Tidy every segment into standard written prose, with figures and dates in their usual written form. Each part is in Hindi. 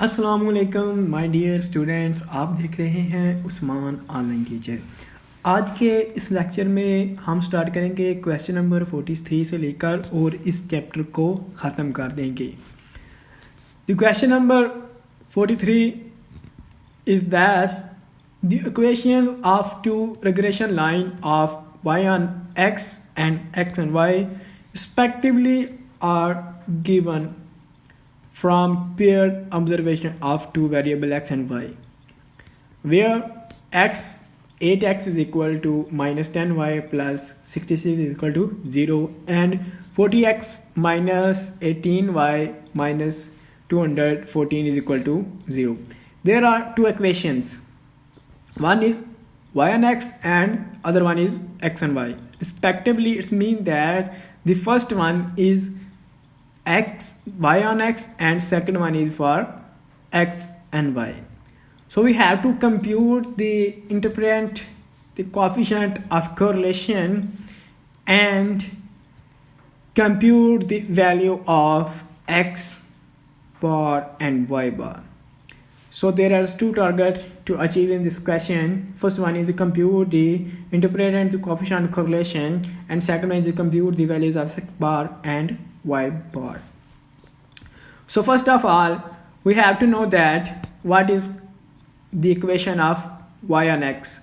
अस्सलामुअलैकुम माय डियर स्टूडेंट्स, आप देख रहे हैं उस्मान ऑनलाइन टीचर। आज के इस लेक्चर में हम स्टार्ट करेंगे क्वेश्चन नंबर 43 से लेकर और इस चैप्टर को ख़त्म कर देंगे। The question number 43 is that the equation of two regression line of y on x and y respectively are given from paired observation of two variable x and y, where 8x is equal to minus 10y plus 66 is equal to 0 and 40x minus 18y minus 214 is equal to 0. There are two equations. One is y on x and other one is x and y. Respectively, it means that the first one is y on x and second one is for x and y. So we have to compute interpret the coefficient of correlation and compute the value of x bar and y bar. So there are two targets to achieve in this question. First one is to compute the interpret and the coefficient of correlation, and second one is to compute the values of x bar and y bar. So first of all, we have to know that what is the equation of y on x.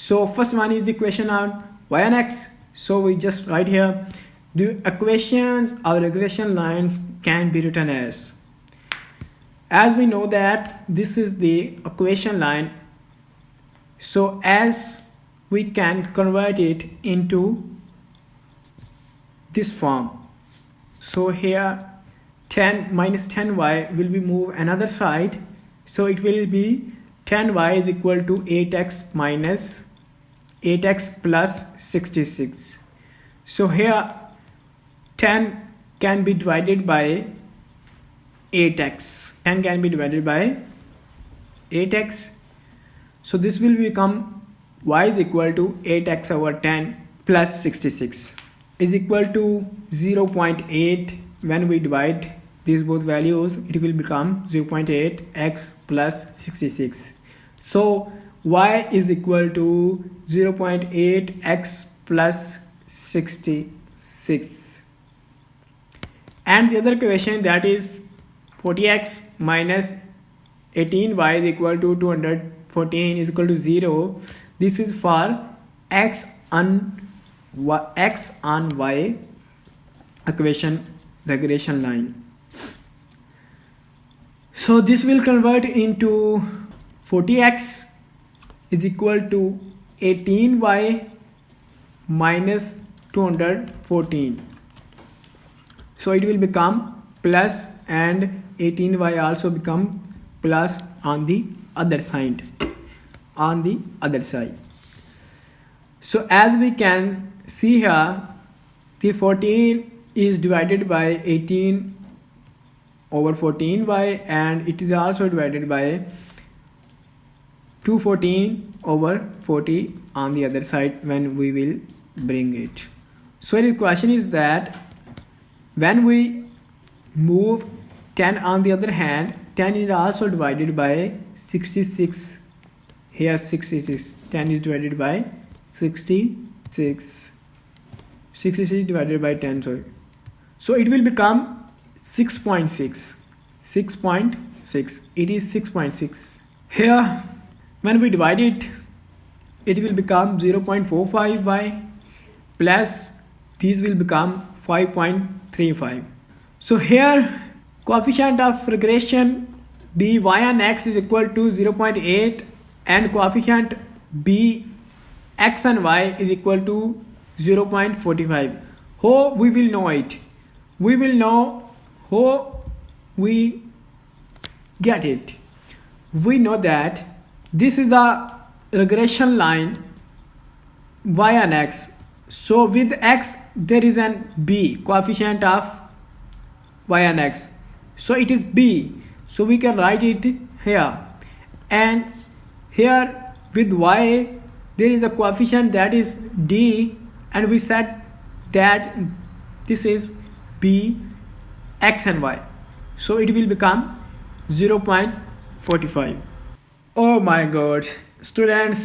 So first one is the equation of y on x. So we just write here the equations of regression lines can be written as we know that this is the equation line. So as we can convert it into this form. So here 10 minus 10y will be moved another side, so it will be 10y is equal to 8x minus 8x plus 66. So here 10 can be divided by 8x. 10 can be divided by 8x. So this will become y is equal to 8x over 10 plus 66 is equal to 0.8. When we divide these both values, it will become 0.8 x plus 66. So y is equal to 0.8 x plus 66. And the other equation, that is 40x minus 18y is equal to 214 is equal to 0. This is for x on y equation regression line. So this will convert into 40x is equal to 18y minus 214. So it will become plus, and 18y also become plus on the other side. So as we can see here, the 14 is divided by 18 over 14y, and it is also divided by 214 over 40 on the other side when we will bring it. So the question is that when we move 10 on the other hand, 10 is also divided by 66. Here 6 it is, 10 is divided by 66. 66 divided by 10, sorry. So it will become 6.6. 6.6. It is 6.6. Here when we divide it, it will become 0.45y plus these will become 5.35. So here coefficient of regression b y on x is equal to 0.8 and coefficient b x and y is equal to 0.45. How we will know it? We will know how we get it. We know that this is the regression line y on x. So with x there is an b, coefficient of y on x. So it is b. So we can write it here. And here with y there is a coefficient that is d, and we said that this is b x and y. So it will become 0.45। Oh my God students,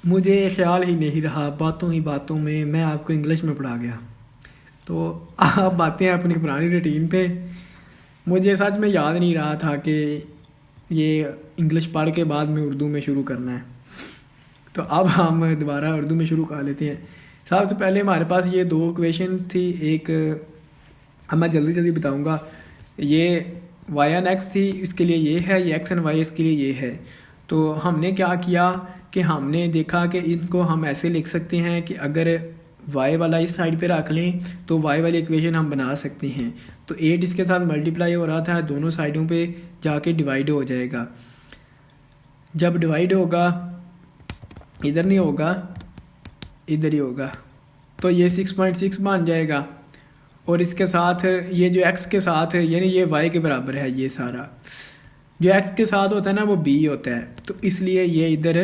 मुझे ख्याल ही नहीं रहा, बातों ही बातों में मैं आपको इंग्लिश में पढ़ा गया। तो आप आते हैं अपनी पुरानी रूटीन पे। मुझे सच में याद नहीं रहा था कि ये इंग्लिश पढ़ के बाद में उर्दू में शुरू करना है। तो अब हम दोबारा उर्दू में शुरू कर लेते हैं। सबसे पहले हमारे पास ये दो क्वेश्चन थी। एक अब मैं जल्दी जल्दी बताऊंगा। ये वाई एन एक्स थी, इसके लिए ये है, ये एक्स एंड वाई इसके लिए ये है। तो हमने क्या किया कि हमने देखा कि इनको हम ऐसे लिख सकते हैं कि अगर वाई वाला इस साइड पे रख लें तो वाई वाली इक्वेशन हम बना सकते हैं। तो 8 इसके साथ मल्टीप्लाई हो रहा था, दोनों साइडों पे जाके डिवाइड हो जाएगा। जब डिवाइड होगा इधर नहीं होगा, इधर ही होगा, तो ये 6.6 बन जाएगा। और इसके साथ ये जो x के साथ है यानी ये y के बराबर है, ये सारा जो x के साथ होता है ना वो b होता है, तो इसलिए ये इधर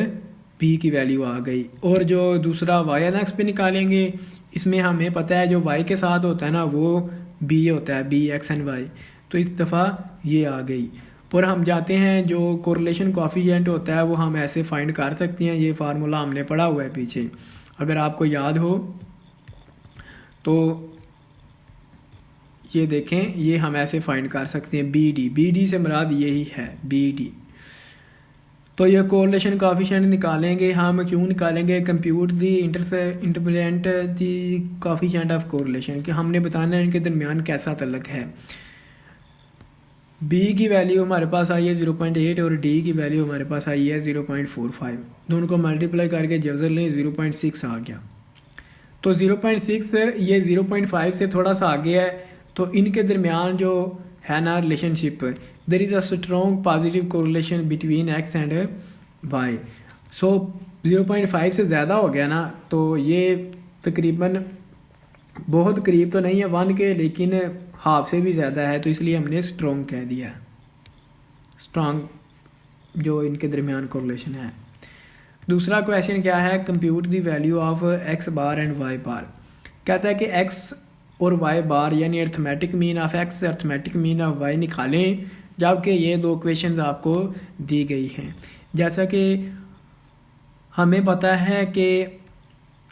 b की वैल्यू आ गई। और जो दूसरा y एन एक्स पे निकालेंगे, इसमें हमें पता है जो y के साथ होता है ना वो b होता है, b x एंड y, तो इस दफ़ा ये आ गई। और हम जाते हैं जो कोरिलेशन कोएफिशिएंट होता है वो हम ऐसे फाइंड कर सकते हैं। ये फार्मूला हमने पढ़ा हुआ है पीछे, अगर आपको याद हो तो ये देखें, ये हम ऐसे फाइंड कर सकते हैं बी डी से मुराद यही है बी डी। तो ये कोरिलेशन कोएफिशिएंट निकालेंगे हम। क्यों निकालेंगे? Compute the interpret the coefficient of correlation, कि हमने बताना है इनके दरमियान कैसा तल्लक है। बी की वैल्यू हमारे पास आई है 0.8 और डी की वैल्यू हमारे पास आई है 0.45। दोनों को मल्टीप्लाई करके जबर लें 0.6 आ गया। तो 0.6 ये 0.5 से थोड़ा सा आगे है, तो इनके दरमियान जो है ना relationship, there is a strong positive correlation between X and Y. So 0.5 से ज़्यादा हो गया ना, तो ये तकरीबन बहुत करीब तो नहीं है 1 के, लेकिन हाफ से भी ज़्यादा है, तो इसलिए हमने स्ट्रॉन्ग कह दिया। स्ट्रॉन्ग जो इनके दरमियान कोरिलेशन है। दूसरा क्वेश्चन क्या है? Compute the value of X bar and Y bar. कहता है कि एक्स और वाई बार यानी arithmetic mean of X, arithmetic mean of Y निकालें, जबकि ये दो क्वेश्चंस आपको दी गई हैं। जैसा कि हमें पता है कि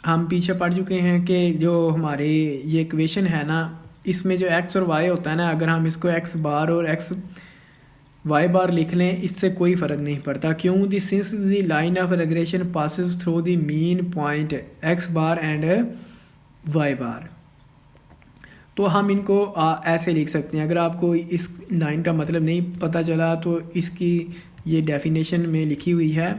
हम पीछे पढ़ चुके हैं कि जो हमारे ये इक्वेशन है ना, इसमें जो एक्स और वाई होता है ना, अगर हम इसको एक्स बार और एक्स वाई बार लिख लें, इससे कोई फ़र्क नहीं पड़ता। क्यों? The since the line of regression passes through the mean point X bar and Y bar. तो हम इनको ऐसे लिख सकते हैं। अगर आपको इस लाइन का मतलब नहीं पता चला तो इसकी ये डेफिनेशन में लिखी हुई है।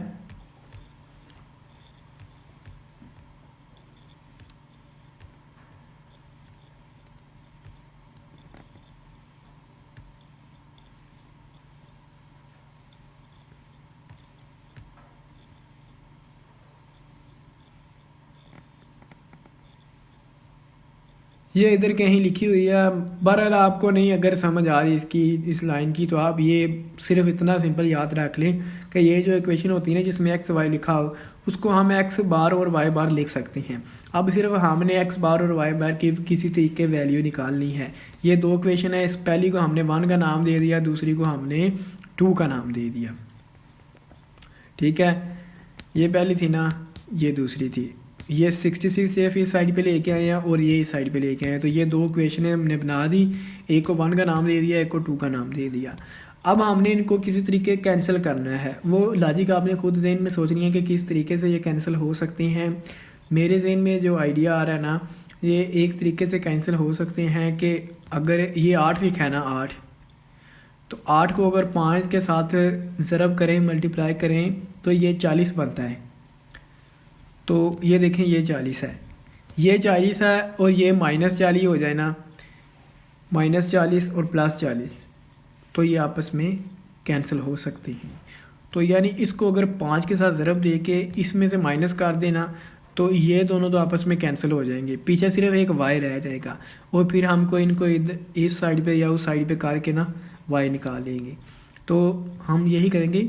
ये इधर कहीं लिखी हुई है। बहरहाल आपको नहीं अगर समझ आ रही इसकी इस लाइन की, तो आप ये सिर्फ इतना सिंपल याद रख लें कि ये जो इक्वेशन होती है ना जिसमें एक्स वाई लिखा हो, उसको हम एक्स बार और वाई बार लिख सकते हैं। अब सिर्फ हमने एक्स बार और वाई बार की किसी तरीके वैल्यू निकालनी है। ये दो इक्वेशन है, इस पहली को हमने 1 का नाम दे दिया, दूसरी को हमने 2 का नाम दे दिया। ठीक है, ये पहली थी ना, ये दूसरी थी। ये 66 से इस साइड पे लेके आए हैं और ये इस साइड पे लेके आए हैं। तो ये दो इक्वेशन हमने बना दी, एक को 1 का नाम दे दिया, एक को 2 का नाम दे दिया। अब हमने इनको किसी तरीके कैंसिल करना है। वो लॉजिक आपने खुद जहन में सोचनी है कि किस तरीके से ये कैंसिल हो सकते हैं। मेरे जहन में जो आइडिया आ रहा है ना, ये एक तरीके से कैंसिल हो सकते हैं कि अगर ये 8 लिखा है ना 8, तो 8 को अगर 5 के साथ ज़रब करें, मल्टीप्लाई करें, तो ये 40 बनता है। तो ये देखें, ये 40 है, ये 40 है, और ये -40 हो जाए ना, -40 और +40, तो ये आपस में कैंसिल हो सकते हैं। तो यानी इसको अगर 5 के साथ ज़रब दे के इसमें से माइनस कर देना, तो ये दोनों तो आपस में कैंसिल हो जाएंगे, पीछे सिर्फ एक वाई रह जाएगा। और फिर हमको इनको इस साइड पे या उस साइड पे करके ना वाई निकाल लेंगे। तो हम यही करेंगे।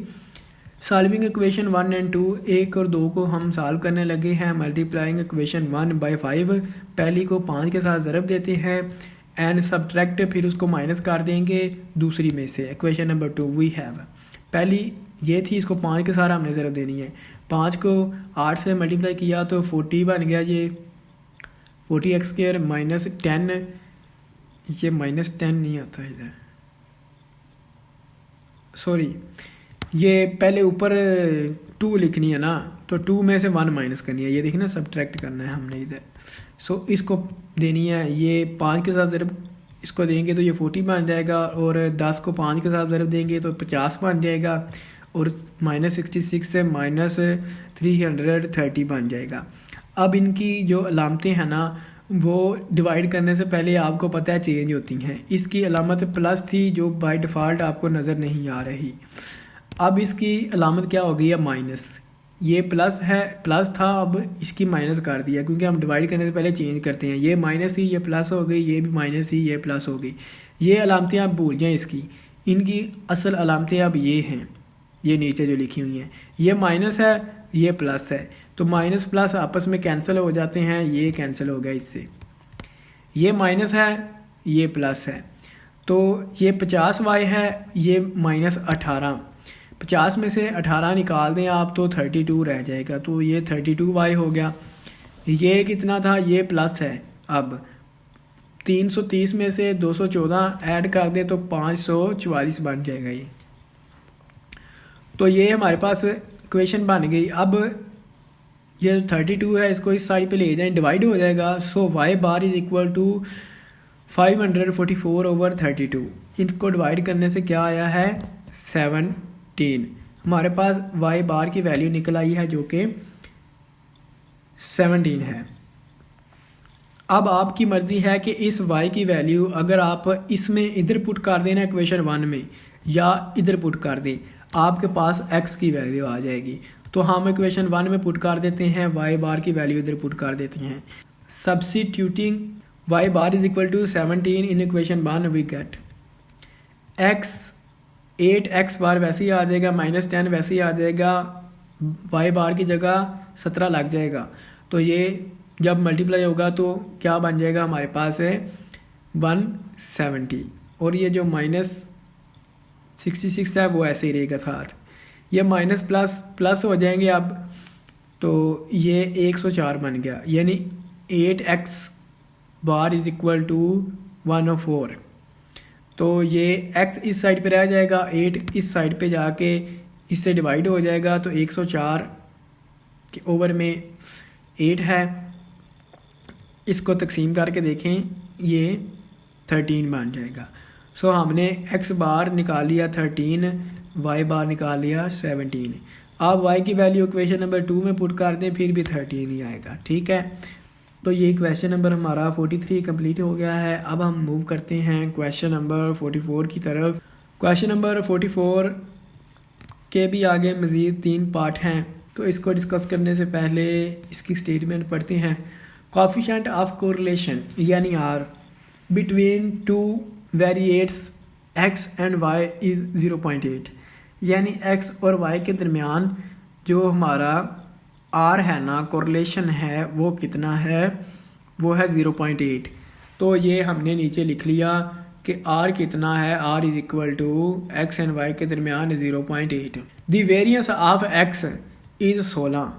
सॉल्विंग इक्वेशन 1 एंड 2, 1 और 2 को हम सॉल्व करने लगे हैं। मल्टीप्लाइंग इक्वेशन 1 बाई 5, पहली को 5 के साथ ज़रब देते हैं एंड सब्ट्रैक्ट, फिर उसको माइनस कर देंगे दूसरी में से। इक्वेशन नंबर 2 वी हैव, पहली ये थी, इसको 5 के साथ हमने ज़रूर देनी है। 5 को 8 से मल्टीप्लाई किया तो 40 बन गया, ये 40x² माइनस 10, ये -10 नहीं आता इधर, सॉरी, ये पहले ऊपर 2 लिखनी है ना, तो 2 में से 1 माइनस करनी है, ये देखिए ना, सब्ट्रैक्ट करना है हमने इधर। सो इसको देनी है, ये 5 के साथ ज़रूर इसको देंगे तो ये 40 बन जाएगा, और 10 को 5 के साथ ज़रूर देंगे तो 50 बन जाएगा, और -66 से -330 बन जाएगा। अब इनकी जो अलामतें हैं ना, वो डिवाइड करने से पहले आपको पता है चेंज होती हैं। इसकी अलामत प्लस थी जो बाय डिफ़ॉल्ट आपको नज़र नहीं आ रही, अब इसकी अलामत क्या हो गई है, माइनस। ये प्लस है, प्लस था, अब इसकी माइनस कर दिया, क्योंकि हम डिवाइड करने से पहले चेंज करते हैं। ये माइनस थी, ये प्लस हो गई, ये भी माइनस थी, ये प्लस हो गई। ये अलामतें आप भूल जाएँ इसकी, इनकी असल अलामतें अब ये हैं, ये नीचे जो लिखी हुई हैं, ये माइनस है, ये प्लस है, तो माइनस प्लस आपस में कैंसिल हो जाते हैं, ये कैंसिल हो गया इससे। ये माइनस है, ये प्लस है, तो ये 50y है, ये -18, 50 में से 18 निकाल दें आप तो 32 रह जाएगा, तो ये 32y हो गया। ये कितना था, ये प्लस है। अब 330 में से 214 ऐड कर दें तो 544 बन जाएगा ये। तो ये हमारे पास इक्वेशन बन गई। अब ये 32 है, इसको इस साइड पे ले जाएं, डिवाइड हो जाएगा। So y bar is equal to 544/32। इनको डिवाइड करने से क्या आया है, 17। हमारे पास y बार की वैल्यू निकल आई है जो कि 17 है। अब आपकी मर्जी है कि इस y की वैल्यू अगर आप इसमें इधर पुट कर देना इक्वेशन 1 में, या इधर पुट कर दें, आपके पास x की वैल्यू आ जाएगी। तो हम इक्वेशन 1 में पुट कर देते हैं, y बार की वैल्यू इधर पुट कर देते हैं। Substituting y bar is equal to 17 in equation 1 we get x 8x bar वैसे ही आ जाएगा, -10 वैसे ही आ जाएगा, y बार की जगह 17 लग जाएगा। तो ये जब मल्टीप्लाई होगा तो क्या बन जाएगा, हमारे पास है 170, और ये जो -66 है वो ऐसे ही रहेगा साथ। ये माइनस प्लस प्लस हो जाएंगे अब, तो ये 104 बन गया, यानी 8x bar is equal to 104। तो ये x इस साइड पे रह जाएगा, 8 इस साइड पे जाके इससे डिवाइड हो जाएगा, तो 104 के ओवर में 8 है। इसको तकसीम करके देखें, ये 13 बन जाएगा। सो हमने x बार निकाल लिया 13, y बार निकाल लिया 17। अब y की वैल्यू इक्वेशन नंबर 2 में पुट कर दें, फिर भी 13 ही आएगा, ठीक है। तो ये क्वेश्चन नंबर हमारा 43 कंप्लीट हो गया है। अब हम मूव करते हैं क्वेश्चन नंबर 44 की तरफ। क्वेश्चन नंबर 44 के भी आगे मज़ीद 3 पार्ट हैं, तो इसको डिस्कस करने से पहले इसकी स्टेटमेंट पढ़ते हैं। कोएफिशिएंट ऑफ कोरिलेशन यानी R between two variates x and y is 0.8, यानी x और y के दरमियान जो हमारा R है ना, कोरिलेशन है, वो कितना है, वो है 0.8। तो ये हमने नीचे लिख लिया कि R कितना है, R is equal to x and y के दरमियान 0.8। The variance of x is 16।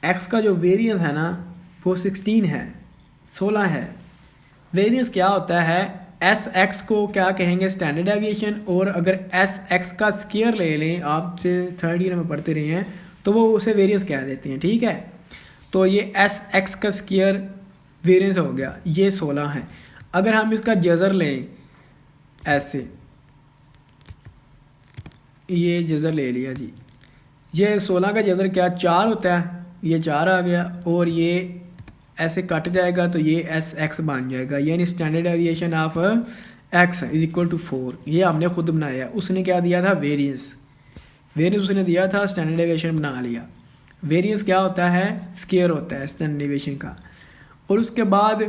x का जो वेरियंस है ना वो 16 है, 16 है। वेरियंस क्या होता है, एस एक्स को क्या कहेंगे, स्टैंडर्ड डेविएशन, और अगर एस एक्स का स्क्वायर ले लें, आप 3rd ईयर में पढ़ते रहे हैं, तो वो उसे वेरियंस कह देते हैं, ठीक है। तो ये एस एक्स का स्क्वायर वेरियंस हो गया, ये 16 है। अगर हम इसका जज़र लें ऐसे, ये जज़र ले लिया जी, ये 16 का जज़र क्या 4 होता है, ये 4 आ गया, और ये ऐसे कट जाएगा तो ये एस एक्स बन जाएगा, यानी standard deviation of x is equal to 4। ये हमने खुद बनाया, उसने क्या दिया था, वेरियंस, वेरियंस उसने दिया था, स्टैंडर्ड डेविएशन बना लिया। वेरियंस क्या होता है, स्क्वायर होता है स्टैंडर्ड डेविएशन का। और उसके बाद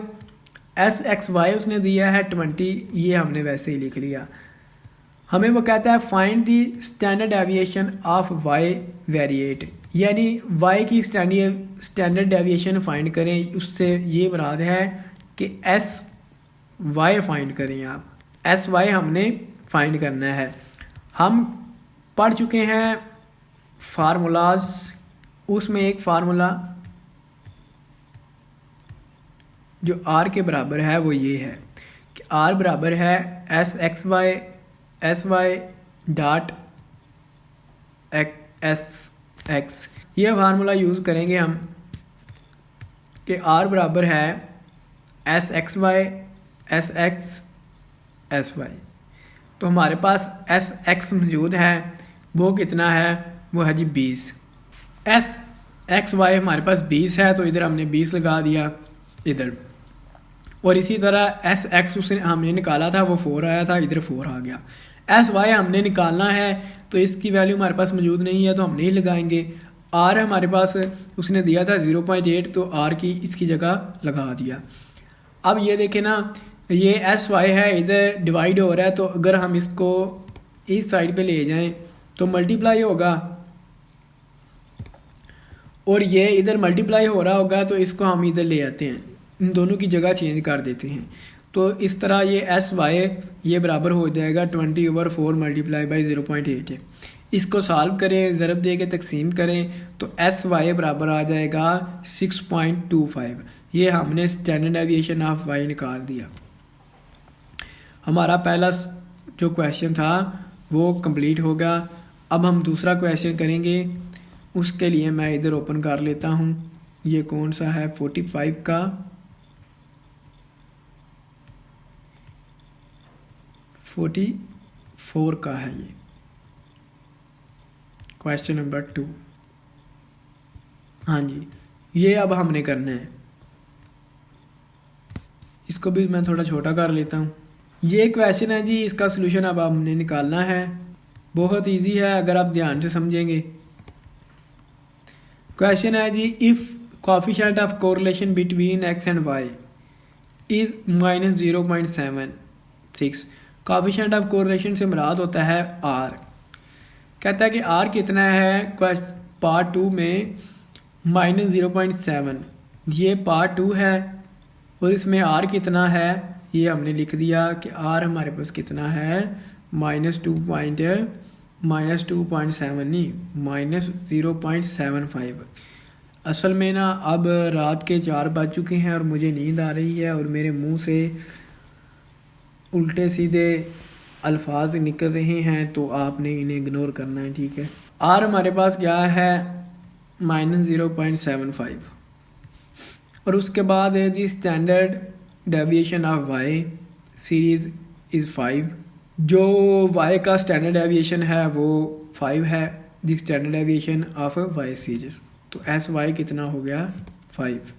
एस एक्स वाई उसने दिया है 20, ये हमने वैसे ही लिख लिया। हमें वो कहता है find the standard deviation of y variate, यानी y की स्टैंडर्ड डेविएशन फाइंड करें। उससे ये मुराद है कि s वाई फाइंड करें आप, एस वाई हमने फाइंड करना है। हम पढ़ चुके हैं फार्मूलाज, उसमें एक फार्मूला जो आर के बराबर है वो ये है कि आर बराबर है s y dot s x. ये फार्मूला यूज़ करेंगे हम कि आर बराबर है s x y s x s y. तो हमारे पास एस एक्स मौजूद है, वो कितना है, वो है जी 20। एस एक्स वाई हमारे पास 20 है, तो इधर हमने 20 लगा दिया इधर। और इसी तरह एस एक्स उसने हमने निकाला था, वो 4 आया था, इधर 4 आ गया। एस वाई हमने निकालना है, तो इसकी वैल्यू हमारे पास मौजूद नहीं है, तो हम नहीं लगाएंगे। आर हमारे पास उसने दिया था 0.8, तो आर की इसकी जगह लगा दिया। अब ये देखें ना, ये एस वाई है, इधर डिवाइड हो रहा है, तो अगर हम इसको इस साइड पे ले जाएं तो मल्टीप्लाई होगा, और ये इधर मल्टीप्लाई हो रहा होगा, तो इसको हम इधर ले आते हैं, इन दोनों की जगह चेंज कर देते हैं। तो इस तरह ये एस वाई ये बराबर हो जाएगा 20/4 मल्टीप्लाई बाई 0.8 है। इसको सॉल्व करें, ज़रब दे के तकसीम करें, तो एस वाई बराबर आ जाएगा 6.25। ये हमने स्टैंडर्ड डेविएशन ऑफ वाई निकाल दिया। हमारा पहला जो क्वेश्चन था वो कंप्लीट होगा। अब हम दूसरा क्वेश्चन करेंगे, उसके लिए मैं इधर ओपन कर लेता हूँ। ये कौन सा है, 45 का 44 का है ये क्वेश्चन नंबर 2। हाँ जी, ये अब हमने करना है। इसको भी मैं थोड़ा छोटा कर लेता हूँ। ये क्वेश्चन है जी, इसका सलूशन अब हमने निकालना है। बहुत इजी है अगर आप ध्यान से समझेंगे। क्वेश्चन है जी, if coefficient of correlation between X and Y is -0.76। Coefficient of correlation से मुराद होता है आर। कहता है कि आर कितना है, पार्ट 2 में -0.7, ये पार्ट 2 है, और इसमें आर कितना है ये हमने लिख दिया कि आर हमारे पास कितना है, -2.7 नहीं -0.75। असल में ना अब रात के 4 बज चुके हैं और मुझे नींद आ रही है, और मेरे मुंह से उल्टे सीधे अल्फाज निकल रहे हैं, तो आपने इन्हें इग्नोर करना है, ठीक है। आर हमारे पास क्या है, -0.75, और उसके बाद है the standard deviation of y series is 5। जो वाई का स्टैंडर्ड डेविएशन है वो 5 है, the standard deviation of y series. तो एस वाई कितना हो गया, 5।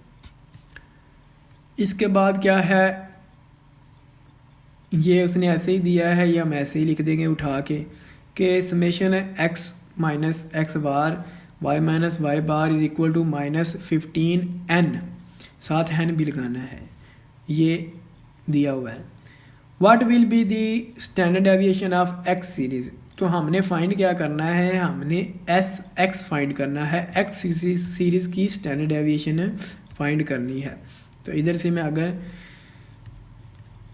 इसके बाद क्या है, ये उसने ऐसे ही दिया है, ये हम ऐसे ही लिख देंगे उठा के summation x minus x bar y minus Y bar is equal to -15n, साथ n भी लगाना है, ये दिया हुआ है। What will be the standard deviation of x series. तो हमने फाइंड क्या करना है, हमने एस एक्स फाइंड करना है, एक्स सीरीज की स्टैंडर्ड डेविएशन फाइंड करनी है। तो इधर से मैं अगर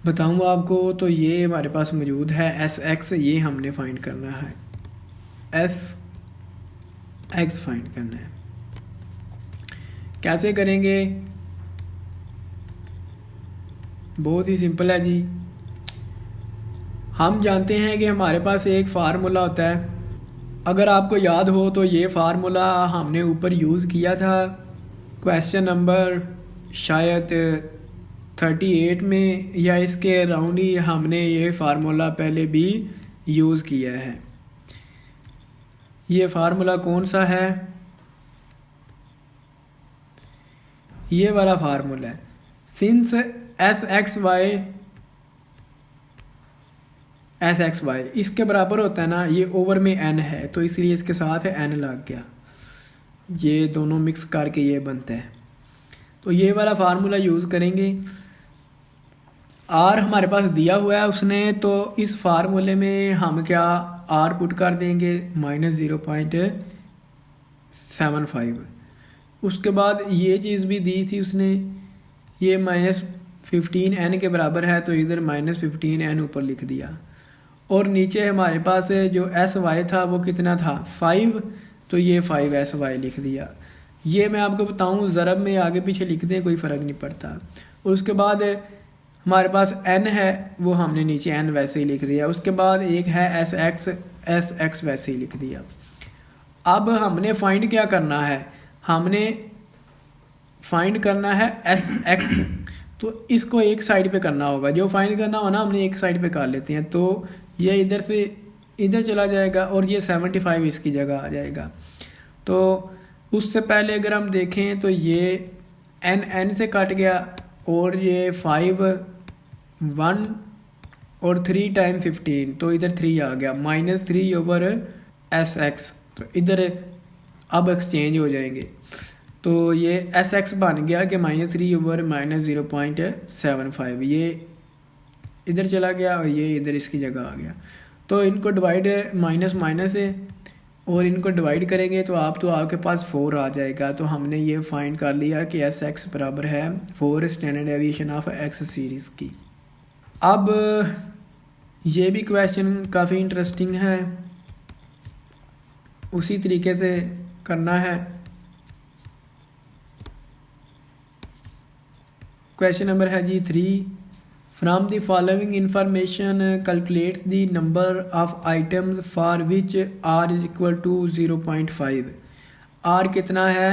बताऊंगा आपको, तो ये हमारे पास मौजूद है एस एक्स, ये हमने फाइंड करना है, एस एक्स फाइंड करना है। कैसे करेंगे, बहुत ही सिंपल है जी। हम जानते हैं कि हमारे पास एक फार्मूला होता है, अगर आपको याद हो तो ये फार्मूला हमने ऊपर यूज़ किया था क्वेश्चन नंबर शायद 38 में, या इसके अराउंड ही हमने ये फार्मूला पहले भी यूज़ किया है। ये फार्मूला कौन सा है, ये वाला फार्मूला है। सिंस एस एक्स वाई इसके बराबर होता है ना, ये ओवर में n है, तो इसलिए इसके साथ n लग गया, ये दोनों मिक्स करके ये बनता है। तो ये वाला फार्मूला यूज़ करेंगे। आर हमारे पास दिया हुआ है उसने, तो इस फार्मूले में हम क्या आर पुट कर देंगे -0.75। उसके बाद ये चीज़ भी दी थी उसने, ये 15n के बराबर है तो इधर -15n ऊपर लिख दिया। और नीचे हमारे पास जो SY था वो कितना था 5, तो ये 5SY लिख दिया। ये मैं आपको बताऊं ज़रब में आगे पीछे लिख दें कोई फ़र्क नहीं पड़ता। और उसके बाद हमारे पास n है वो हमने नीचे n वैसे ही लिख दिया। उसके बाद एक है SX वैसे ही लिख दिया। अब हमने फाइंड क्या करना है, हमने फाइंड करना है SX, तो इसको एक साइड पे करना होगा। जो फाइंड करना हो ना हमने एक साइड पे कर लेते हैं, तो ये इधर से इधर चला जाएगा और ये 75 इसकी जगह आ जाएगा। तो उससे पहले अगर हम देखें तो ये n से कट गया और ये 5 1 और 3 टाइम 15, तो इधर 3 आ गया -3 ओवर SX। तो इधर अब एक्सचेंज हो जाएंगे, तो ये SX बन गया कि -3 ओवर -0.75, ये इधर चला गया और ये इधर इसकी जगह आ गया। तो इनको डिवाइड माइनस माइनस है और इनको डिवाइड करेंगे तो आपके पास 4 आ जाएगा। तो हमने ये फाइंड कर लिया कि SX बराबर है 4 standard deviation of X series की। अब ये भी क्वेश्चन काफ़ी इंटरेस्टिंग है, उसी तरीके से करना है। क्वेश्चन नंबर है जी 3, from the following information calculate the number of items for which R is equal to 0.5। R कितना है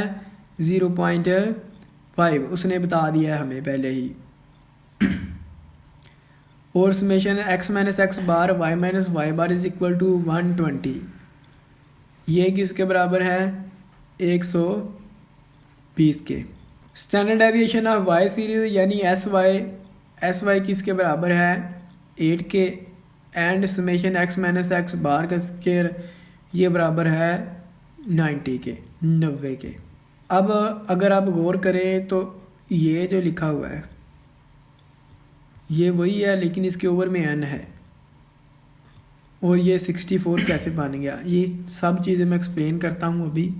0.5, उसने बता दिया है हमें पहले ही। और summation x minus x bar y minus Y bar is equal to 120, ये किसके बराबर है 120 के। Standard deviation of y series यानी SY किसके बराबर है 8 के। And summation x minus x bar का स्क्वायर ये बराबर है 90 के। अब अगर आप गौर करें तो ये जो लिखा हुआ है ये वही है, लेकिन इसके ओवर में n है। और ये 64 कैसे बन गया, ये सब चीज़ें मैं एक्सप्लेन करता हूँ अभी।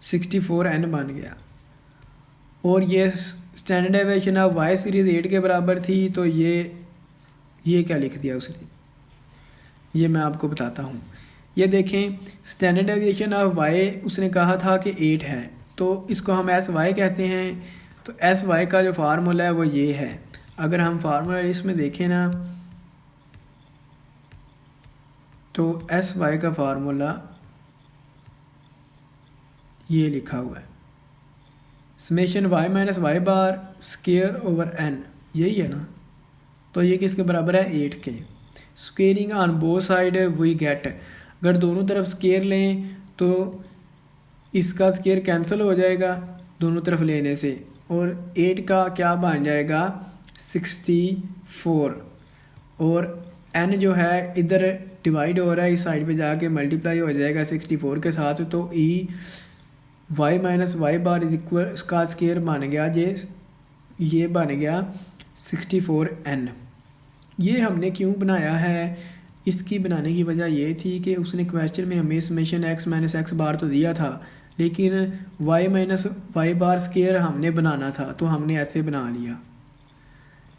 64n बन गया। और ये standard deviation of y series 8 के बराबर थी, तो ये क्या लिख दिया उसने, ये मैं आपको बताता हूँ। ये देखें स्टैंडर्ड डेविएशन ऑफ y उसने कहा था कि 8 है, तो इसको हम SY कहते हैं। तो SY का जो फार्मूला है वो ये है। अगर हम फार्मूला इसमें देखें ना तो SY का फार्मूला ये लिखा हुआ है, summation y minus Y bar square over n, यही है ना। तो ये किसके बराबर है 8 के। Squaring on both side we get, अगर दोनों तरफ स्क्वायर लें तो इसका स्क्वायर कैंसिल हो जाएगा दोनों तरफ लेने से, और 8 का क्या बन जाएगा 64, और n जो है इधर डिवाइड हो रहा है, इस साइड पे जाके मल्टीप्लाई हो जाएगा 64 के साथ। तो y minus Y bar is equal इसका स्क्वायर बन गया ये बन गया 64n। ये हमने क्यों बनाया है, इसकी बनाने की वजह ये थी कि उसने क्वेश्चन में हमें समेशन x माइनस एक्स बार तो दिया था, लेकिन y minus Y bar square हमने बनाना था, तो हमने ऐसे बना लिया।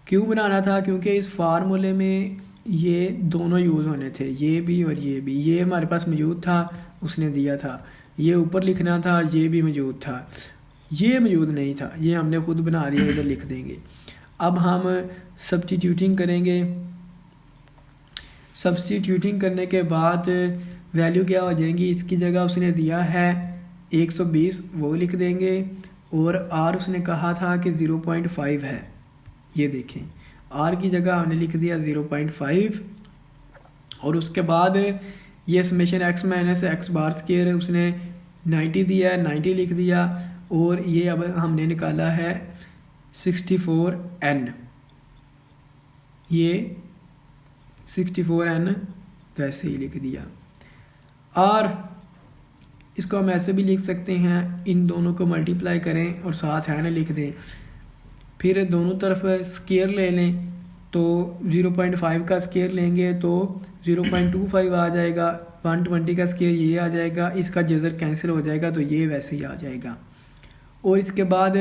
क्यों बनाना था, क्योंकि इस फार्मूले में ये दोनों यूज़ होने थे, ये भी और ये भी। ये हमारे पास मौजूद था, उसने दिया था। ये ऊपर लिखना था, ये भी मौजूद था। ये मौजूद नहीं था, ये हमने खुद बना दिया, इधर लिख देंगे। अब हम सब्स्टिट्यूटिंग करेंगे। सब्स्टिट्यूटिंग करने के बाद वैल्यू क्या हो जाएंगी, इसकी जगह उसने दिया है 120, वो लिख देंगे। और R उसने कहा था कि 0.5 है, ये देखें R की जगह हमने लिख दिया 0.5। और उसके बाद ये summation x minus x bar square उसने 90 दिया है, 90 लिख दिया। और ये अब हमने निकाला है 64n, ये 64n वैसे ही लिख दिया। और इसको हम ऐसे भी लिख सकते हैं, इन दोनों को मल्टीप्लाई करें और साथ n लिख दें, फिर दोनों तरफ स्क्वायर ले लें। तो 0.5 का स्क्वायर लेंगे तो 0.25 आ जाएगा, 120 का स्क्वायर ये आ जाएगा, इसका जज़र कैंसिल हो जाएगा तो ये वैसे ही आ जाएगा। और इसके बाद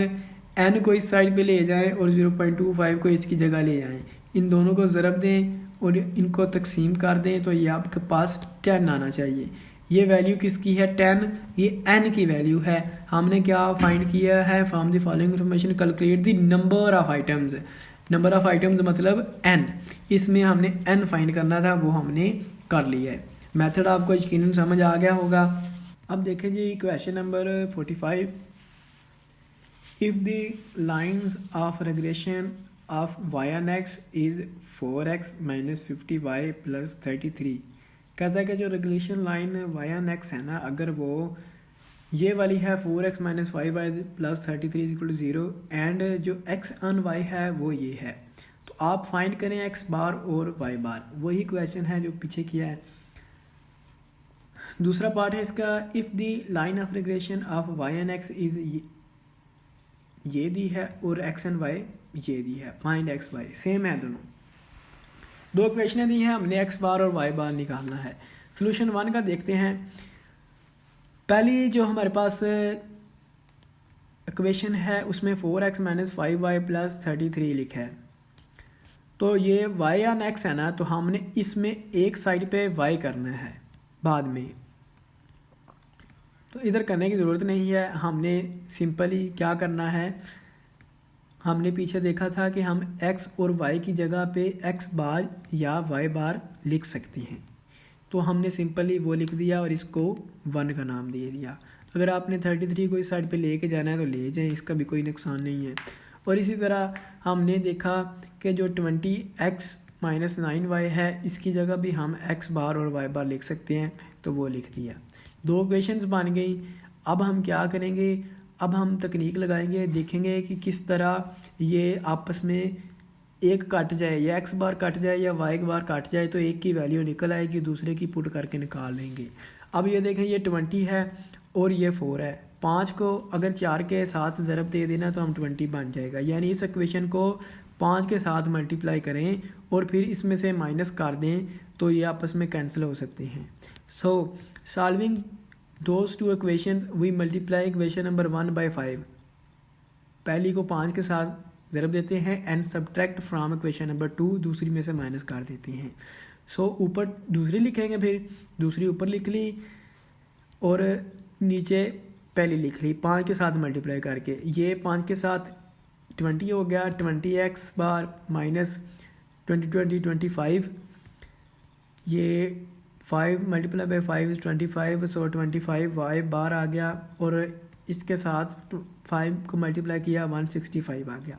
एन को इस साइड पे ले जाएं और 0.25 को इसकी जगह ले जाएं, इन दोनों को ज़रब दें और इनको तकसीम कर दें, तो ये आपके पास 10 आना चाहिए। ये वैल्यू किसकी है? 10। ये एन की वैल्यू है। हमने क्या फाइंड किया है? From the following information calculate the number of items. Number of items मतलब एन, इसमें हमने एन फाइंड करना था, वो हमने कर लिया है। मेथड आपको यकीनन समझ आ गया होगा। अब देखें जी question number 45। If the lines of regression of y on x is 4x minus 50y plus 33। कहता है कि जो regulation line y on x है ना, अगर वो ये वाली है 4x minus 5y plus 33 equal to 0 and जो x on y है वो ये है, तो आप फाइंड करें x बार और y बार। वही क्वेश्चन है जो पीछे किया है। दूसरा पार्ट है इसका, if the line of regression of y and x is ये दी है और x एंड y ये दी है, फाइंड x y। सेम है दोनों, दो इक्वेशनें दी हैं, हमने x बार और y बार निकालना है। सोल्यूशन 1 का देखते हैं। पहली जो हमारे पास इक्वेशन है उसमें 4x माइनस 5y प्लस 33 लिखा है, तो ये y ऑन x है ना, तो हमने इसमें एक साइड पे y करना है बाद में, तो इधर करने की ज़रूरत नहीं है। हमने सिंपली क्या करना है, हमने पीछे देखा था कि हम x और y की जगह पे x बार या y बार लिख सकते हैं, तो हमने सिंपली वो लिख दिया और इसको 1 का नाम दे दिया। अगर आपने 33 को इस साइड पे लेके जाना है तो ले जाएं, इसका भी कोई नुकसान नहीं है। और इसी तरह हमने देखा कि जो 20x माइनस 9y है, इसकी जगह भी हम x बार और y बार लिख सकते हैं, तो वो लिख दिया। दो इक्वेशंस बन गई। अब हम क्या करेंगे, अब हम तकनीक लगाएंगे, देखेंगे कि किस तरह ये आपस में एक कट जाए, या x बार कट जाए या y बार कट जाए, तो एक की वैल्यू निकल आएगी, दूसरे की पुट करके निकाल लेंगे। अब ये देखें, ये 20 है और ये 4 है। 5 को अगर 4 के साथ ज़रब दे देना तो हम 20 बन जाएगा, यानी इस इक्वेशन को 5 के साथ मल्टीप्लाई करें और फिर इसमें से माइनस कर दें, तो ये आपस में कैंसिल हो सकते हैं। So solving those two equation we multiply equation number 1 by 5। पहली को 5 के साथ ज़रब देते हैं and subtract from equation number 2, दूसरी में से माइनस कर देते हैं। सो ऊपर दूसरी लिखेंगे, फिर दूसरी ऊपर लिख ली और नीचे पहली लिख ली 5 के साथ मल्टीप्लाई करके। ये 5 के साथ 20 हो गया, 20x बार माइनस 25, ये 5 multiply by 5 is 25, so 25y बार आ गया और इसके साथ 5 को मल्टीप्लाई किया 165 आ गया।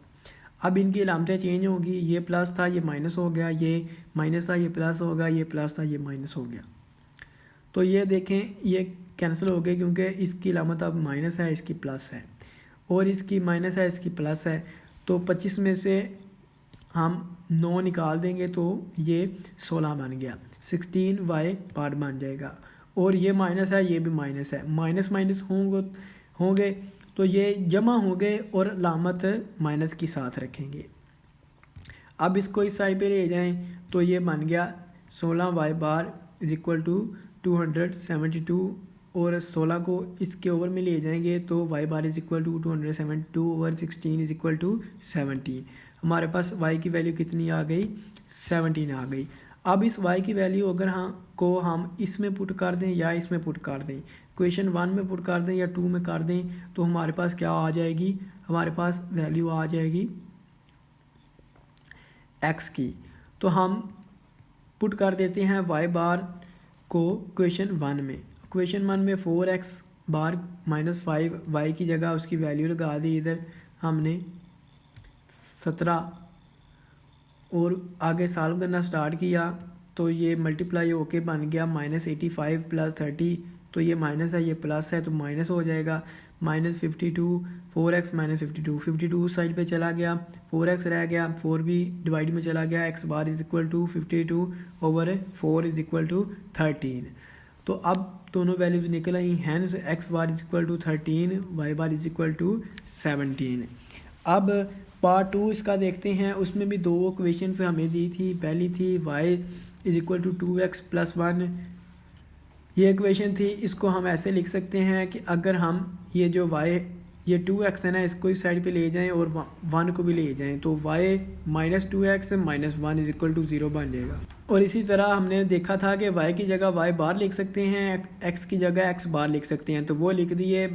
अब इनकी अलामतें चेंज होगी, ये प्लस था ये माइनस हो गया, ये माइनस था ये प्लस होगा, ये प्लस था ये माइनस हो गया। तो ये देखें ये कैंसिल हो गए क्योंकि इसकी अलामत अब माइनस है, इसकी प्लस है, और इसकी माइनस है, इसकी प्लस है। तो 25 में से हम 9 निकाल देंगे तो ये 16 बन गया, 16y पार्ट बन जाएगा। और ये माइनस है, ये भी माइनस है, माइनस माइनस होंगे तो ये जमा होंगे और अलामत माइनस की साथ रखेंगे। अब इसको इस साइड पे ले जाएं तो ये बन गया 16y bar is equal to 272, और 16 को इसके ओवर में ले जाएंगे तो y bar is equal to 272 over 16 is equal to 17। हमारे पास y की वैल्यू कितनी आ गई? 17 आ गई। अब इस y की वैल्यू अगर हम इसमें पुट कर दें या इसमें पुट कर दें, क्वेश्चन 1 में पुट कर दें या 2 में कर दें, तो हमारे पास क्या आ जाएगी? हमारे पास वैल्यू आ जाएगी x की। तो हम पुट कर देते हैं y बार को क्वेश्चन 1 में। क्वेश्चन 1 में 4x बार माइनस 5y की जगह उसकी वैल्यू लगा दी, इधर हमने 17 और आगे सॉल्व करना स्टार्ट किया तो ये मल्टीप्लाई होके बन गया -85 प्लस 30, तो ये माइनस है ये प्लस है तो माइनस हो जाएगा, -52 4x माइनस 52 साइड पे चला गया, 4x रह गया, 4 भी डिवाइड में चला गया, x bar is equal to 52 over 4 is equal to 13। तो अब दोनों वैल्यूज निकल आई, hence x bar is equal to 13, y bar is equal to 17। अब पार्ट 2 इसका देखते हैं, उसमें भी दो इक्वेशंस हमें दी थी। पहली थी y is equal to 2x plus 1, ये इक्वेशन थी। इसको हम ऐसे लिख सकते हैं कि अगर हम ये जो y ये 2x है ना, इसको इस साइड पे ले जाएं और 1 को भी ले जाएं, तो y minus 2x minus 1 is equal to 0 बन जाएगा। और इसी तरह हमने देखा था कि y की जगह y बार लिख सकते हैं, x की जगह x बार लिख सकते हैं, तो वो लिख दिए,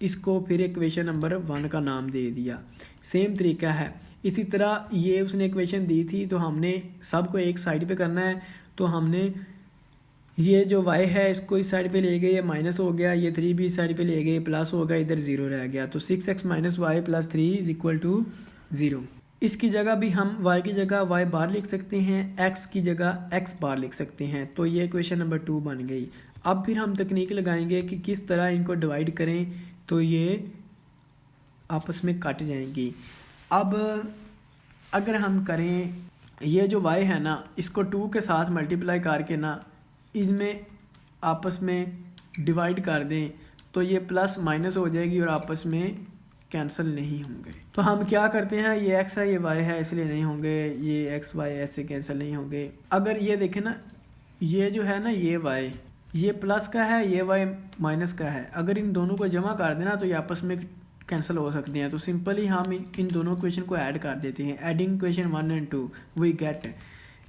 इसको फिर इक्वेशन नंबर 1 का नाम दे दिया। सेम तरीका है। इसी तरह ये उसने इक्वेशन दी थी, तो हमने सबको एक साइड पे करना है, तो हमने ये जो y है इसको इस साइड पे ले गए, ये माइनस हो गया, ये 3 भी इस साइड पे ले गए, प्लस हो गया, इधर 0 रह गया, तो 6x minus y plus 3 is equal to 0। इसकी जगह भी हम y की जगह y बार लिख सकते हैं, x की जगह x बार लिख सकते हैं, तो ये इक्वेशन नंबर 2 बन गई। अब फिर हम तकनीक लगाएंगे कि किस तरह इनको डिवाइड करें तो ये आपस में कट जाएंगी। अब अगर हम करें, ये जो y है ना, इसको 2 के साथ मल्टीप्लाई करके ना इसमें आपस में डिवाइड कर दें, तो ये प्लस माइनस हो जाएगी और आपस में कैंसिल नहीं होंगे। तो हम क्या करते हैं, ये x है ये y है इसलिए नहीं होंगे, ये x y ऐसे कैंसिल नहीं होंगे। अगर ये देखें ना, ये जो है ना ये y ये प्लस का है, ये y माइनस का है, अगर इन दोनों को जमा कर देना तो ये आपस में कैंसिल हो सकते हैं। तो सिंपली हम इन दोनों क्वेश्चन को ऐड कर देते हैं। Adding question 1 and 2 we get,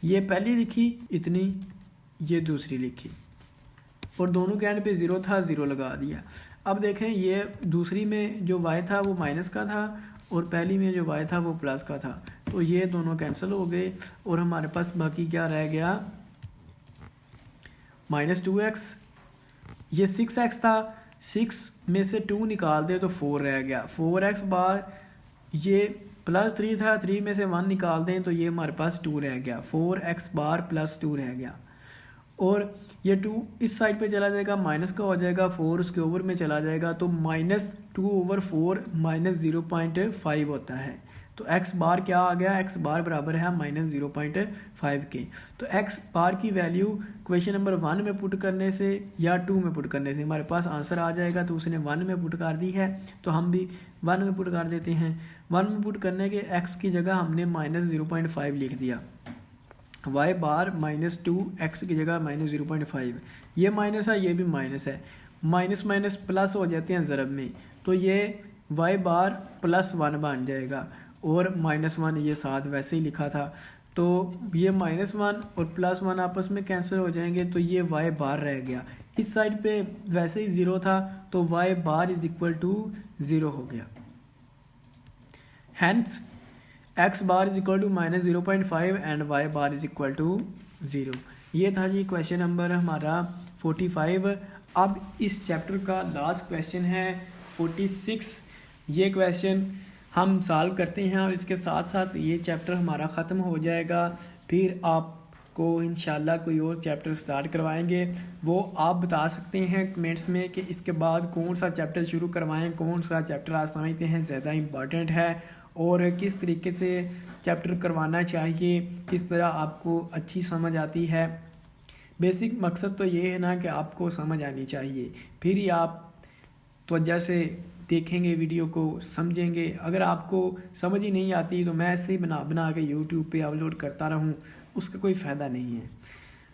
ये पहली लिखी इतनी, ये दूसरी लिखी, और दोनों के एंड पे 0 था, 0 लगा दिया। अब देखें, ये दूसरी में जो y था वो माइनस का था और पहली में जो y था वो प्लस का था, तो ये दोनों कैंसिल हो गए और हमारे पास बाकी क्या रह गया, माइनस 2x, ये 6x था, 6 में से 2 निकाल दे तो 4 रह गया, 4x बार, ये प्लस 3 था, 3 में से 1 निकाल दें तो ये हमारे पास 2 रह गया, 4x बार प्लस 2 रह गया। और ये 2 इस साइड पे चला जाएगा, माइनस का हो जाएगा, 4 उसके ओवर में चला जाएगा, तो माइनस 2/4 माइनस 0.5 होता है। तो x बार क्या आ गया, x बार बराबर है माइनस 0.5 के। तो x बार की वैल्यू क्वेश्चन नंबर 1 में पुट करने से या 2 में पुट करने से हमारे पास आंसर आ जाएगा। तो उसने 1 में पुट कर दी है, तो हम भी 1 में पुट कर देते हैं। 1 में पुट करने के x की जगह हमने माइनस 0.5 लिख दिया, y बार माइनस 2, x की जगह माइनस 0.5, ये माइनस है ये भी माइनस है, माइनस माइनस प्लस हो जाते हैं ज़रब में, तो ये y बार प्लस 1 बन जाएगा और माइनस 1 ये साथ वैसे ही लिखा था, तो ये माइनस 1 और प्लस 1 आपस में कैंसिल हो जाएंगे, तो ये y बार रह गया। इस साइड पे वैसे ही 0 था, तो y bar is equal to 0 हो गया। Hence x bar is equal to minus 0.5 and y bar is equal to 0। ये था जी क्वेश्चन नंबर हमारा 45। अब इस चैप्टर का लास्ट क्वेश्चन है 46। ये क्वेश्चन हम सॉल्व करते हैं और इसके साथ साथ ये चैप्टर हमारा ख़त्म हो जाएगा। फिर आपको इंशाल्लाह कोई और चैप्टर स्टार्ट करवाएंगे, वो आप बता सकते हैं कमेंट्स में कि इसके बाद कौन सा चैप्टर शुरू करवाएं, कौन सा चैप्टर आप समझते हैं ज़्यादा इम्पॉर्टेंट है और किस तरीके से चैप्टर करवाना चाहिए, किस तरह आपको अच्छी समझ आती है। बेसिक मकसद तो ये है ना कि आपको समझ आनी चाहिए, फिर ही आप तवज्जो से देखेंगे वीडियो को, समझेंगे। अगर आपको समझ ही नहीं आती तो मैं ऐसे ही बना के यूट्यूब पे अपलोड करता रहूं, उसका कोई फ़ायदा नहीं है।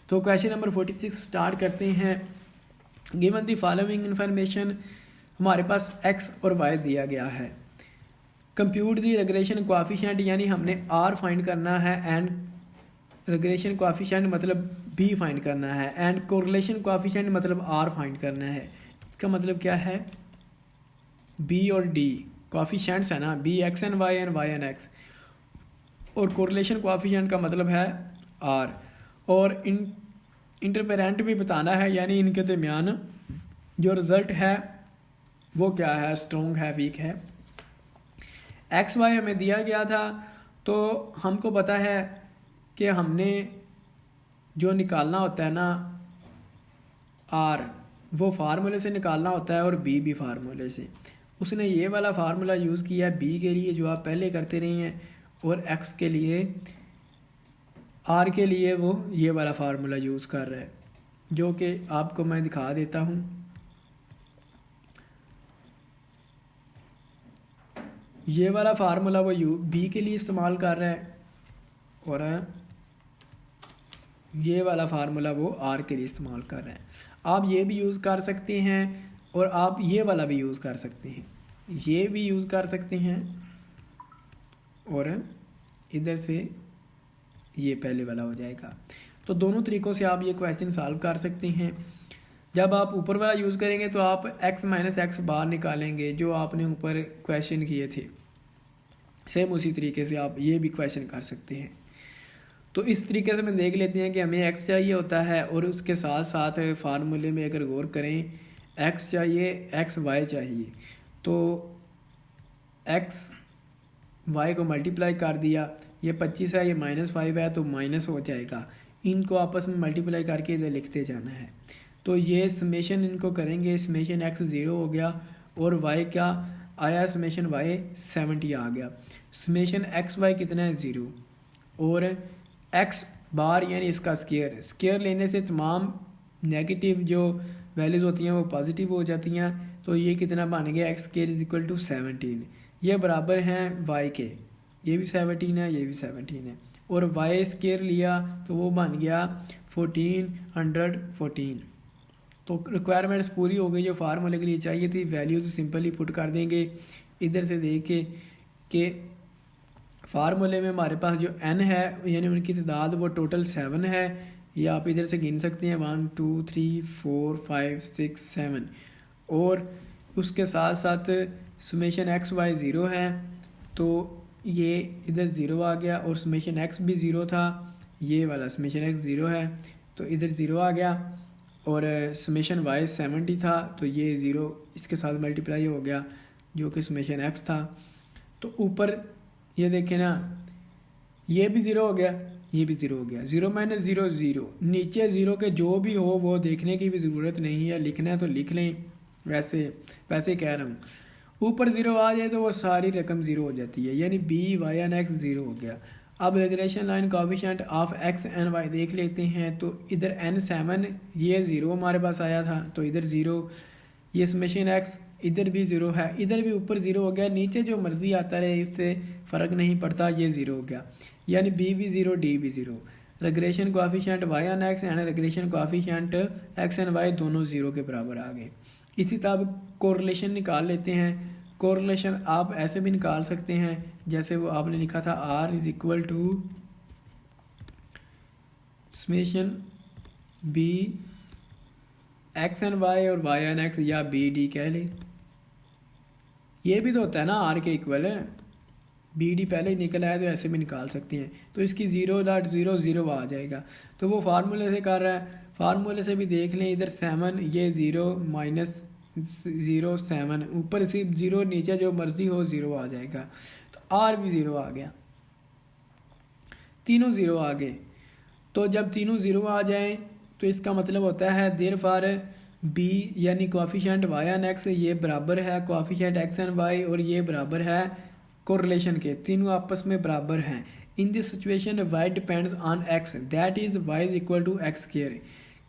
तो क्वेश्चन नंबर 46 स्टार्ट करते हैं। गिवन द फॉलोइंग इन्फॉर्मेशन, हमारे पास x और y दिया गया है। कंप्यूट द रेग्रेशन कोएफिशिएंट, यानी हमने r फाइंड करना है, एंड रेग्रेशन कोएफिशिएंट मतलब b फाइंड करना है, एंड कोरिलेशन कोएफिशिएंट मतलब r फाइंड करना है। इसका मतलब क्या है, b और d कोएफिशिएंट्स है ना, b x and y and y and x, और कोरिलेशन कोएफिशिएंट का मतलब है r, और इंटरपेरेंट भी बताना है, यानी इनके दरमियान जो रिज़ल्ट है वो क्या है, स्ट्रॉन्ग है वीक है। एक्स वाई हमें दिया गया था, तो हमको पता है कि हमने जो निकालना होता है ना आर, वो फार्मूले से निकालना होता है और बी भी फार्मूले से। उसने ये वाला फार्मूला यूज़ किया है बी के लिए जो आप पहले करते रहे हैं, और एक्स के लिए, आर के लिए वो ये वाला फार्मूला यूज़ कर रहा है, जो कि आपको मैं दिखा देता हूँ। ये वाला फार्मूला वो बी के लिए इस्तेमाल कर रहा है, और ये वाला फार्मूला वो आर के लिए इस्तेमाल कर रहा है। आप ये भी यूज़ कर सकते हैं और आप ये वाला भी यूज़ कर सकते हैं। ये भी यूज़ कर सकते हैं और इधर से ये पहले वाला हो जाएगा। तो दोनों तरीक़ों से आप ये क्वेश्चन सॉल्व कर सकते हैं। जब आप ऊपर वाला यूज़ करेंगे तो आप x माइनस एक्स बाहर निकालेंगे जो आपने ऊपर क्वेश्चन किए थे। सेम उसी तरीके से आप ये भी क्वेश्चन कर सकते हैं। तो इस तरीके से हम देख लेते हैं कि हमें x चाहिए होता है और उसके साथ साथ फार्मूले में अगर गौर करें x चाहिए, x y चाहिए, तो x y को मल्टीप्लाई कर दिया, ये 25 है, ये -5 है तो माइनस हो जाएगा। इनको आपस में मल्टीप्लाई करके इधर लिखते जाना है। तो ये समेशन इनको करेंगे, समेशन x 0 हो गया और y क्या आया, समेशन y 70 आ गया। समेशन एक्स वाई कितना है 0 और x बार यानी इसका स्केयर लेने से तमाम नेगेटिव जो वैल्यूज़ होती हैं वो पॉजिटिव हो जाती हैं। तो ये कितना बन गया, x square is equal to 17, ये बराबर हैं y के, ये भी 17 है, ये भी 17 है और y स्केयर लिया तो वो बन गया 1414। तो रिक्वायरमेंट्स पूरी हो गई जो फार्मूले के लिए चाहिए थी। वैल्यूज़ सिंपली पुट कर देंगे इधर से देख के कि फार्मूले में हमारे पास जो n है यानी उनकी तादाद वो टोटल 7 है। ये आप इधर से गिन सकते हैं 1 2 3 4 5 6 7 और उसके साथ साथ समेशन एक्स वाई 0 है तो ये इधर 0 आ गया और समेशन एक्स भी 0 था, ये वाला समेशन एक्स 0 है तो इधर 0 आ गया और समेशन वाई 70 था तो ये 0 इसके साथ मल्टीप्लाई हो गया जो कि समेशन एक्स था। तो ऊपर ये देखें ना, ये भी 0 हो गया, ये भी 0 हो गया, 0 माइनस 0 0, नीचे 0 के जो भी हो वो देखने की भी ज़रूरत नहीं है, लिखना है तो लिख लें, वैसे कह रहा हूँ। ऊपर 0 आ जाए तो वो सारी रकम 0 हो जाती है, यानी बी वाई एन एक्स 0 हो गया। अब regression line coefficient of x and y देख लेते हैं तो इधर n 7 ये 0 हमारे पास आया था तो इधर 0, ये समेशन एक्स इधर भी 0 है, इधर भी ऊपर 0 हो गया, नीचे जो मर्जी आता रहे इससे फ़र्क नहीं पड़ता, ये 0 हो गया, यानी बी भी 0 डी भी 0। Regression coefficient y and x and regression coefficient x and y दोनों 0 के बराबर आ गए। इसी तरह कोरिलेशन निकाल लेते हैं। कोरिलेशन आप ऐसे भी निकाल सकते हैं जैसे वो आपने लिखा था R is equal to summation b x and y और वाई एन एक्स या बी डी कह ले, ये भी तो होता है ना R के इक्वल है, बी डी पहले ही निकल आया तो ऐसे भी निकाल सकते हैं। तो इसकी 0.00 आ जाएगा तो वो फार्मूले से कर रहा है, फार्मूले से भी देख लें, इधर 7 ये 0 माइनस 0 7, ऊपर सिर्फ 0 नीचे जो मर्जी हो 0 आ जाएगा। तो आर भी 0 आ गया, तीनों 0 आ गए। तो जब तीनों 0 आ जाएं तो इसका मतलब होता है देयरफॉर बी यानी कोएफिशिएंट वाई एन एक्स ये बराबर है कोएफिशिएंट एक्स एन वाई और ये बराबर है कोरिलेशन के, तीनों आपस में बराबर हैं। In this situation y depends on x that is y is equal to x square.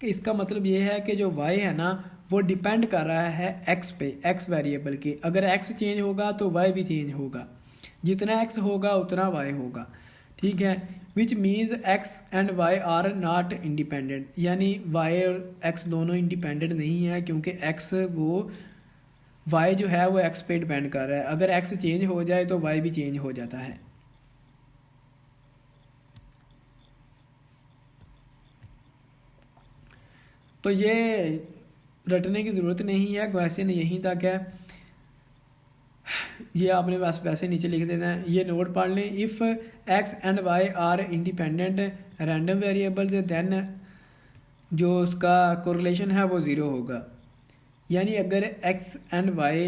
इसका मतलब ये है कि जो वाई है ना वो डिपेंड कर रहा है एक्स पे, एक्स वेरिएबल के। अगर एक्स चेंज होगा तो वाई भी चेंज होगा, जितना एक्स होगा उतना वाई होगा, ठीक है। Which means x and y are not independent, यानी वाई और एक्स दोनों इंडिपेंडेंट नहीं है क्योंकि एक्स वो वाई जो है वो एक्स पे डिपेंड कर रहा है। अगर एक्स चेंज हो जाए तो वाई भी चेंज हो जाता है। तो ये रटने की ज़रूरत नहीं है, क्वेश्चन यहीं तक है, ये आपने बस पैसे नीचे लिख देना है, ये नोट पढ़ लें। If x and y are independent random variables then जो उसका कोरिलेशन है वो 0 होगा, यानी अगर एक्स एंड वाई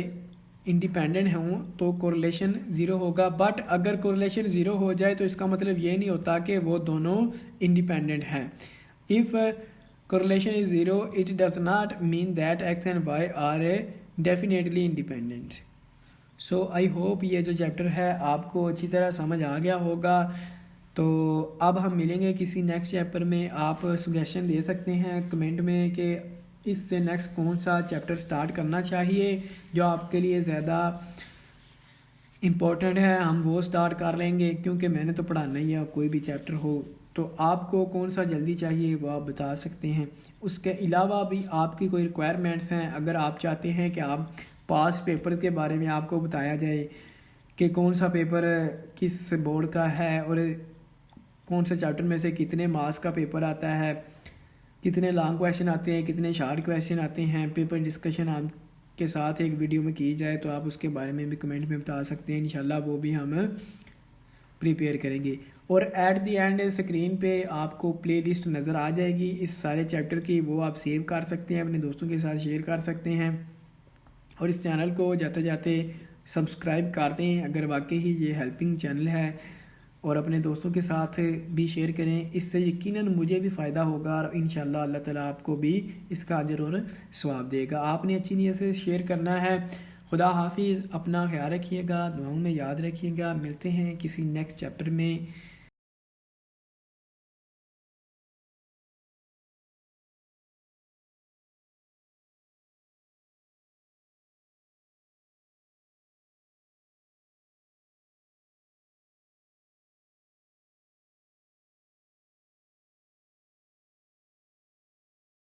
इंडिपेंडेंट हों तो कोरिलेशन 0 होगा। बट अगर कोरिलेशन 0 हो जाए तो इसका मतलब ये नहीं होता कि वो दोनों इंडिपेंडेंट हैं। If correlation is 0 it does not mean that x and y are definitely independent। so I hope ये जो चैप्टर है आपको अच्छी तरह समझ आ गया होगा। तो अब हम मिलेंगे किसी नेक्स्ट चैप्टर में, आप सजेशन दे सकते हैं कमेंट में कि इससे नेक्स्ट कौन सा चैप्टर स्टार्ट करना चाहिए जो आपके लिए ज़्यादा इम्पोर्टेंट है, हम वो स्टार्ट कर लेंगे क्योंकि मैंने तो पढ़ाना ही है कोई भी चैप्टर हो। तो आपको कौन सा जल्दी चाहिए वो आप बता सकते हैं। उसके अलावा भी आपकी कोई रिक्वायरमेंट्स हैं, अगर आप चाहते हैं कि आप पास पेपर के बारे में आपको बताया जाए कि कौन सा पेपर किस बोर्ड का है और कौन से चैप्टर में से कितने मार्क्स का पेपर आता है, कितने लॉन्ग क्वेश्चन आते हैं, कितने शॉर्ट क्वेश्चन आते हैं, पेपर डिस्कशन आपके साथ एक वीडियो में की जाए तो आप उसके बारे में भी कमेंट में बता सकते हैं। इंशाल्लाह वो भी हम प्रिपेयर करेंगे। और एट द एंड स्क्रीन पे आपको प्लेलिस्ट नज़र आ जाएगी इस सारे चैप्टर की, वो आप सेव कर सकते हैं, अपने दोस्तों के साथ शेयर कर सकते हैं। और इस चैनल को जाते जाते सब्सक्राइब कर दें अगर वाकई ही ये हेल्पिंग चैनल है, और अपने दोस्तों के साथ भी शेयर करें। इससे यकीनन मुझे भी फ़ायदा होगा और इंशाल्लाह अल्लाह ताला आपको भी इसका अजर और सवाब देगा। आपने अच्छी नीयत से शेयर करना है। खुदा हाफिज़, अपना ख्याल रखिएगा, दुआओं में याद रखिएगा। मिलते हैं किसी नेक्स्ट चैप्टर में।